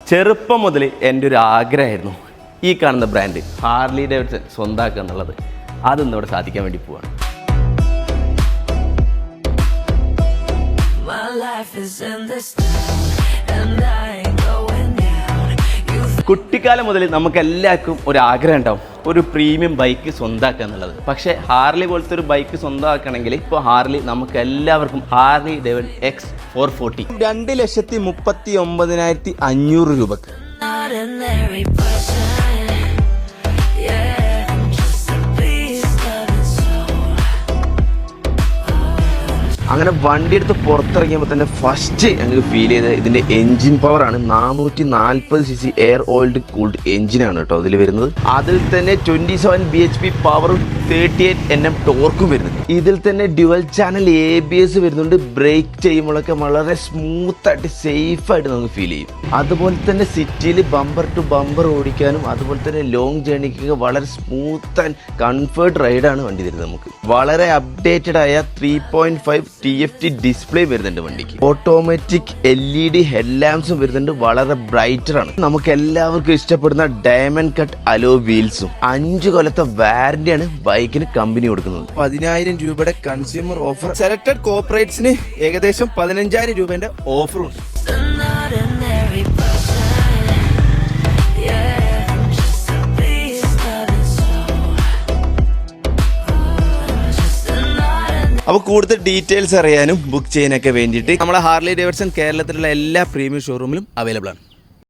ചെറുപ്പം മുതൽ എൻ്റെ ഒരു ആഗ്രഹമായിരുന്നു ഈ കാണുന്ന ബ്രാൻഡ് ഹാർലി ഡേവിഡ്സൺ സ്വന്തമാക്കുക എന്നുള്ളത്. അതൊന്നും ഇവിടെ സാധിക്കാൻ വേണ്ടി പോവാണ്. കുട്ടിക്കാലം മുതൽ നമുക്ക് എല്ലാവർക്കും ഒരു ആഗ്രഹം ഉണ്ടാവും ഒരു പ്രീമിയം ബൈക്ക് സ്വന്തമാക്കുക എന്നുള്ളത്. പക്ഷേ ഹാർലി പോലത്തെ ഒരു ബൈക്ക് സ്വന്തമാക്കണമെങ്കിൽ ഇപ്പോൾ ഹാർലി നമുക്ക് എല്ലാവർക്കും ഹാർലി ഡേവിഡ് X440 2,39,500 രൂപക്ക്. അങ്ങനെ വണ്ടി എടുത്ത് പുറത്തിറങ്ങിയപ്പോൾ തന്നെ ഫസ്റ്റ് ഞങ്ങൾക്ക് ഫീൽ ചെയ്തത് ഇതിൻ്റെ എൻജിൻ പവറാണ്. 440cc എയർ ഓയിൽഡ് കൂൾഡ് എൻജിനാണ് കേട്ടോ അതിൽ വരുന്നത്. അതിൽ തന്നെ 27 bhp പവറും 38 Nm ടോർക്കും വരുന്നുണ്ട്. ഇതിൽ തന്നെ ഡ്യുവൽ ചാനൽ ABS വരുന്നുണ്ട്. ബ്രേക്ക് ചെയ്യുമ്പോഴൊക്കെ വളരെ സ്മൂത്തായിട്ട് സേഫായിട്ട് നമുക്ക് ഫീൽ ചെയ്യും. അതുപോലെ തന്നെ സിറ്റിയിൽ ബമ്പർ ടു ബമ്പർ ഓടിക്കാനും അതുപോലെ തന്നെ ലോങ് ജേർണിക്കൊക്കെ വളരെ സ്മൂത്ത് ആൻഡ് കംഫർട്ട് റൈഡാണ് വണ്ടി തരുന്നത്. നമുക്ക് വളരെ അപ്ഡേറ്റഡ് ആയ 3.5 TFT ഡിസ്പ്ലേ വരുന്നുണ്ട് വണ്ടിക്ക്. ഓട്ടോമാറ്റിക് LED ഹെഡ്ലാമ്പ്സും വരുന്നുണ്ട്. വളരെ ബ്രൈറ്റർ ആണ്. നമുക്ക് എല്ലാവർക്കും ഇഷ്ടപ്പെടുന്ന ഡയമണ്ട് കട്ട് അലോ വീൽസും 5 കൊല്ലത്തെ വാറന്റിയാണ് ബൈക്കിന് കമ്പനി കൊടുക്കുന്നത്. 10,000 രൂപയുടെ കൺസ്യൂമർ ഓഫർ. സെലക്ടഡ് കോർപ്പറേറ്റ്സിന് ഏകദേശം 15,000 രൂപയുടെ ഓഫറുണ്ട്. അപ്പോൾ കൂടുതൽ ഡീറ്റെയിൽസ് അറിയാനും ബുക്ക് ചെയ്യാനൊക്കെ വേണ്ടിയിട്ട് നമ്മളെ ഹാർലി ഡേവിഡ്സൺ കേരളത്തിലുള്ള എല്ലാ പ്രീമിയം ഷോറൂമിലും അവൈലബിൾ ആണ്.